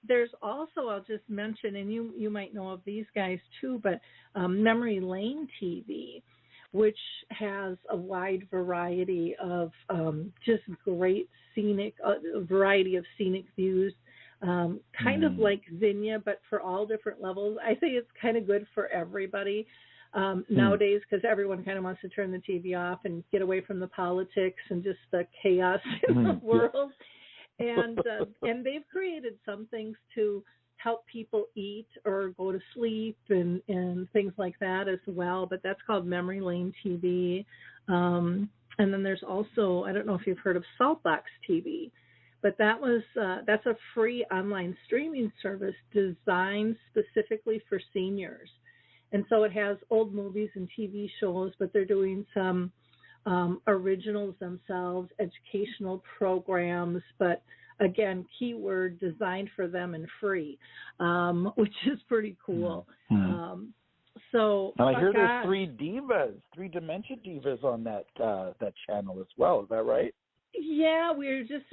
There's also, I'll just mention, and you might know of these guys too, but Memory Lane TV, which has a wide variety of just great variety of scenic views, kind of like Zinnia, but for all different levels. I think it's kind of good for everybody nowadays, because everyone kind of wants to turn the TV off and get away from the politics and just the chaos in the world. And they've created some things to help people eat or go to sleep and things like that as well. But that's called Memory Lane TV. And then there's also, I don't know if you've heard of Saltbox TV, but that's a free online streaming service designed specifically for seniors. And so it has old movies and TV shows, but they're doing some originals themselves, educational programs, but again, keyword designed for them and free, which is pretty cool. So and I hear there's three dementia divas on that channel as well. Is that right? Yeah, we're just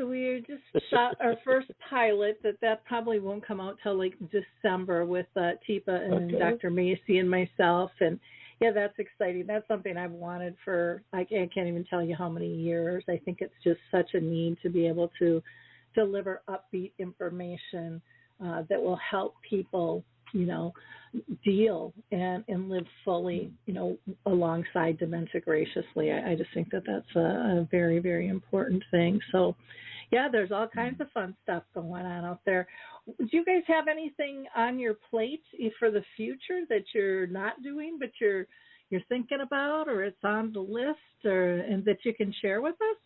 shot our first pilot. That probably won't come out till like December with Teepa and Dr. Macy and myself. And yeah, that's exciting. That's something I've wanted for I can't even tell you how many years. I think it's just such a need to be able to deliver upbeat information that will help people, deal and live fully, alongside dementia graciously. I just think that that's a very, very important thing. So, yeah, there's all kinds of fun stuff going on out there. Do you guys have anything on your plate for the future that you're not doing, but you're thinking about, or it's on the list, and that you can share with us?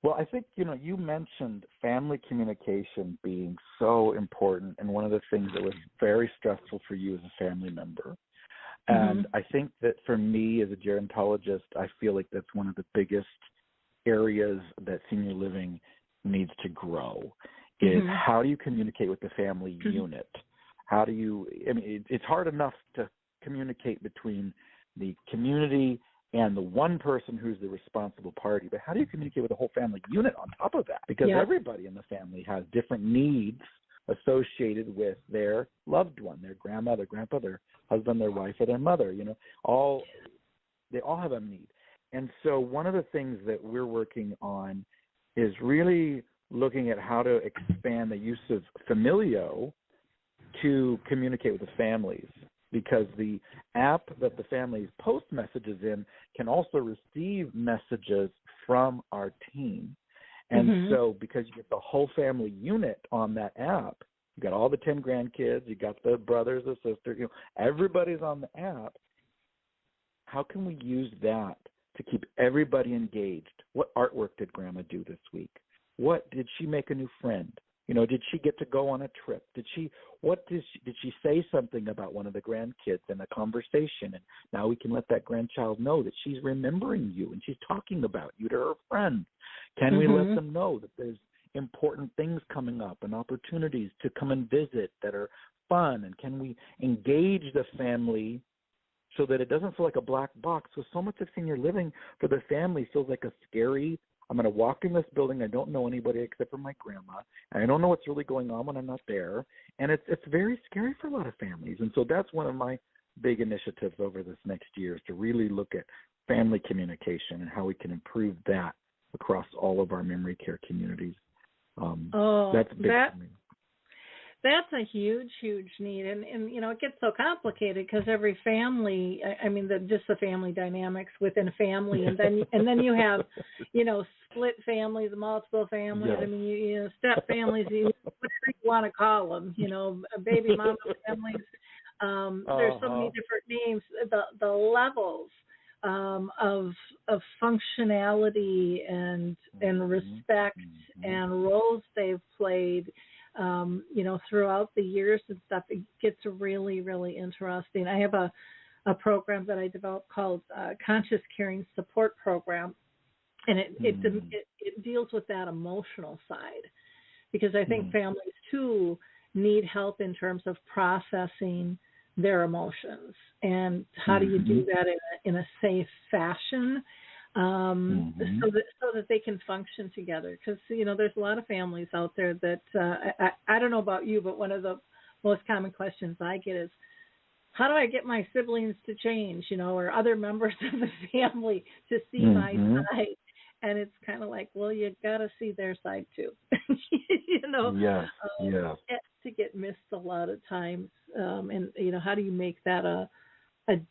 Well, I think, you mentioned family communication being so important, and one of the things that was very stressful for you as a family member. And I think that for me as a gerontologist, I feel like that's one of the biggest areas that senior living needs to grow is how do you communicate with the family unit? How do you, it's hard enough to communicate between the community and the one person who's the responsible party, but how do you communicate with the whole family unit on top of that? Because everybody in the family has different needs associated with their loved one, their grandma, their grandpa, their husband, their wife, or their mother. They all have a need. And so one of the things that we're working on is really looking at how to expand the use of Familio to communicate with the families, because the app that the families post messages in can also receive messages from our team. And so because you get the whole family unit on that app, you got all the 10 grandkids, you got the brothers, the sisters, everybody's on the app. How can we use that to keep everybody engaged? What artwork did Grandma do this week? What did she make a new friend? Did she get to go on a trip? Did she say something about one of the grandkids in a conversation? And now we can let that grandchild know that she's remembering you and she's talking about you to her friends. Can we let them know that there's important things coming up and opportunities to come and visit that are fun? And can we engage the family so that it doesn't feel like a black box? So much of senior living for the family feels like a scary, I'm going to walk in this building, I don't know anybody except for my grandma, and I don't know what's really going on when I'm not there. And it's very scary for a lot of families. And so that's one of my big initiatives over this next year, is to really look at family communication and how we can improve that across all of our memory care communities. That's big for me. That's a huge, huge need, and it gets so complicated because every family, just the family dynamics within a family, and then you have, split families, multiple families. Yes. Step families, whatever you want to call them. Baby mama families. There's so many different names. The levels of functionality and respect and roles they've played. Throughout the years and stuff, it gets really, really interesting. I have a program that I developed called Conscious Caring Support Program, and it deals with that emotional side, because I think families too need help in terms of processing their emotions, and how do you do that in a safe fashion. So that they can function together, because there's a lot of families out there that I don't know about you, but one of the most common questions I get is, how do I get my siblings to change, or other members of the family to see my side? And it's kind of like, well, you got to see their side too. Yes. To get missed a lot of times, and how do you make that a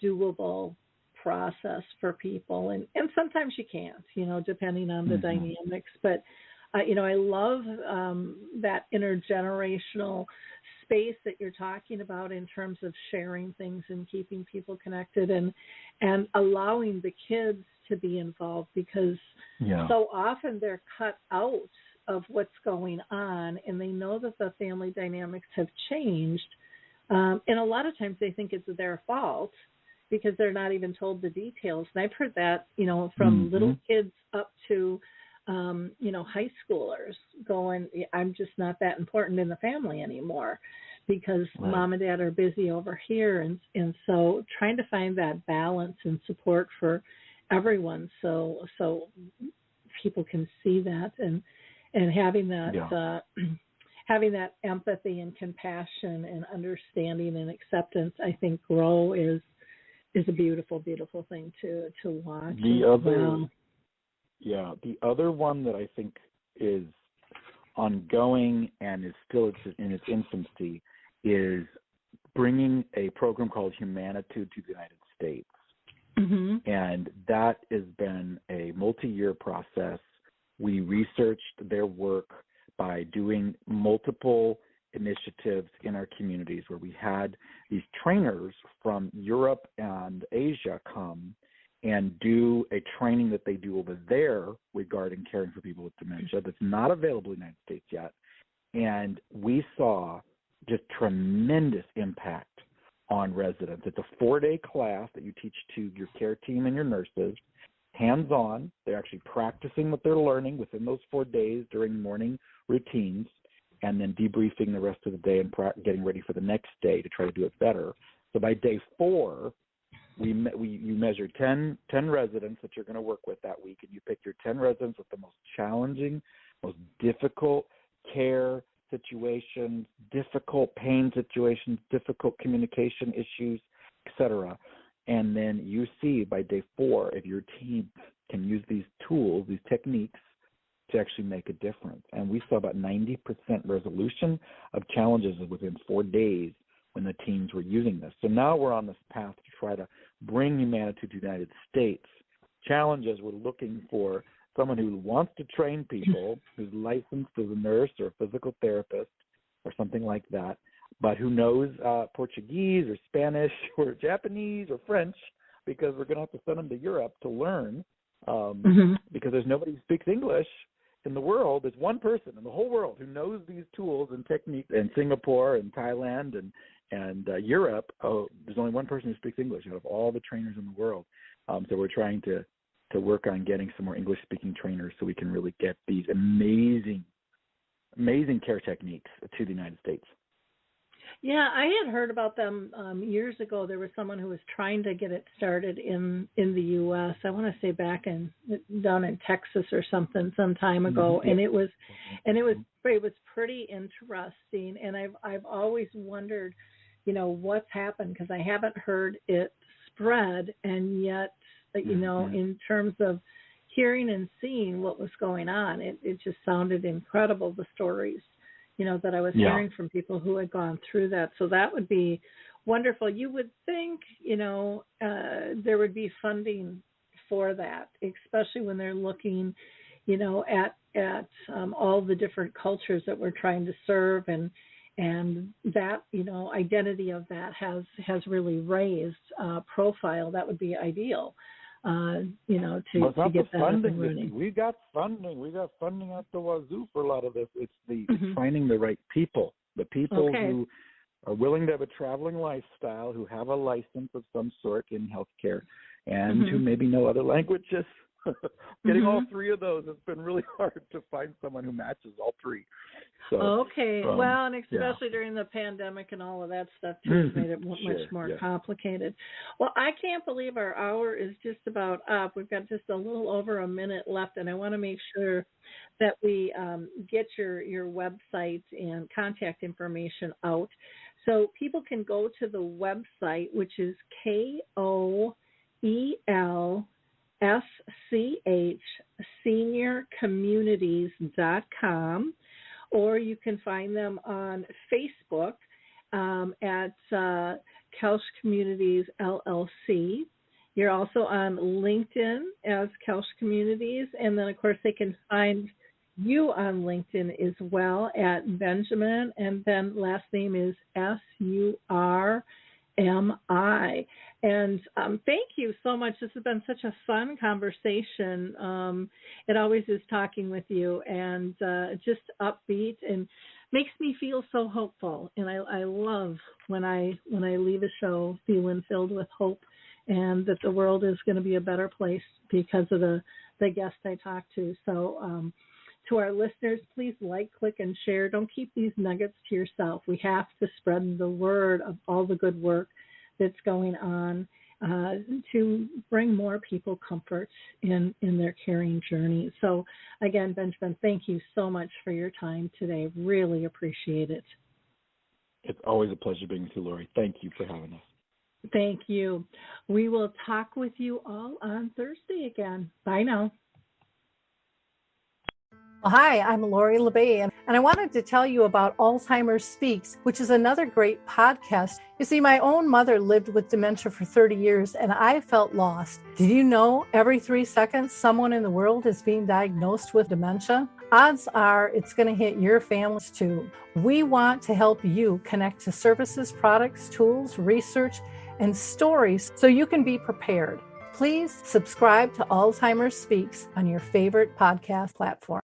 doable process for people, and sometimes you can't, depending on the dynamics. But I love that intergenerational space that you're talking about in terms of sharing things and keeping people connected, and allowing the kids to be involved, because so often they're cut out of what's going on, and they know that the family dynamics have changed, and a lot of times they think it's their fault, because they're not even told the details. And I've heard that, from little kids up to, high schoolers going, I'm just not that important in the family anymore. because Right. mom and dad are busy over here, and so trying to find that balance and support for everyone, so people can see that, and having that having that empathy and compassion and understanding and acceptance, I think grow is a beautiful thing to watch. The other one that I think is ongoing and is still in its infancy is bringing a program called Humanitude to the United States. Mm-hmm. And that has been a multi-year process. We researched their work by doing multiple initiatives in our communities where we had these trainers from Europe and Asia come and do a training that they do over there regarding caring for people with dementia that's not available in the United States yet. And we saw just tremendous impact on residents. It's a 4-day class that you teach to your care team and your nurses, hands-on. They're actually practicing what they're learning within those 4 days during morning routines, and then debriefing the rest of the day and getting ready for the next day to try to do it better. So by day 4, you measure 10 residents that you're going to work with that week, and you pick your 10 residents with the most challenging, most difficult care situations, difficult pain situations, difficult communication issues, etc. And then you see by day 4 if your team can use these tools, these techniques, to actually make a difference. And we saw about 90% resolution of challenges within 4 days when the teams were using this. So now we're on this path to try to bring Humanitude to the United States. Challenges, we're looking for someone who wants to train people, who's licensed as a nurse or a physical therapist or something like that, but who knows Portuguese or Spanish or Japanese or French, because we're going to have to send them to Europe to learn because there's nobody who speaks English in the world. There's one person in the whole world who knows these tools and techniques. In Singapore and Thailand and Europe, there's only one person who speaks English out of all the trainers in the world. So we're trying to work on getting some more English-speaking trainers so we can really get these amazing care techniques to the United States. Yeah, I had heard about them years ago. There was someone who was trying to get it started in the U.S. I want to say down in Texas or something some time ago, and it was pretty interesting. And I've always wondered, what's happened, because I haven't heard it spread, and yet in terms of hearing and seeing what was going on, it just sounded incredible, the stories that I was hearing from people who had gone through that. So that would be wonderful. You would think, there would be funding for that, especially when they're looking, at all the different cultures that we're trying to serve, and that, identity of that has really raised profile. That would be ideal. To get that up and running. We got funding. We got funding at the wazoo for a lot of this. It's it's finding the right people, the people who are willing to have a traveling lifestyle, who have a license of some sort in healthcare, and who maybe know other languages. Getting all 3 of those has been really hard to find someone who matches all 3. So, well, and especially during the pandemic and all of that stuff too, made it much more complicated. Well, I can't believe our hour is just about up. We've got just a little over a minute left, and I want to make sure that we get your website and contact information out. So people can go to the website, which is KOELSCH seniorcommunities.com, or you can find them on Facebook at Koelsch Communities LLC. You're also on LinkedIn as Koelsch Communities, and then of course they can find you on LinkedIn as well at Benjamin, and then last name is SURMI. And thank you so much. This has been such a fun conversation. It always is talking with you, and just upbeat, and makes me feel so hopeful. And I love when I leave a show feeling filled with hope, and that the world is going to be a better place because of the guest I talked to. So To our listeners, please like, click, and share. Don't keep these nuggets to yourself. We have to spread the word of all the good work that's going on to bring more people comfort in their caring journey. So again, Benjamin, thank you so much for your time today. Really appreciate it. It's always a pleasure being with you, Lori. Thank you for having us. Thank you. We will talk with you all on Thursday again. Bye now. Well, hi, I'm Lori LeBay, and I wanted to tell you about Alzheimer Speaks, which is another great podcast. You see, my own mother lived with dementia for 30 years, and I felt lost. Did you know every 3 seconds someone in the world is being diagnosed with dementia? Odds are it's going to hit your families too. We want to help you connect to services, products, tools, research, and stories so you can be prepared. Please subscribe to Alzheimer Speaks on your favorite podcast platform.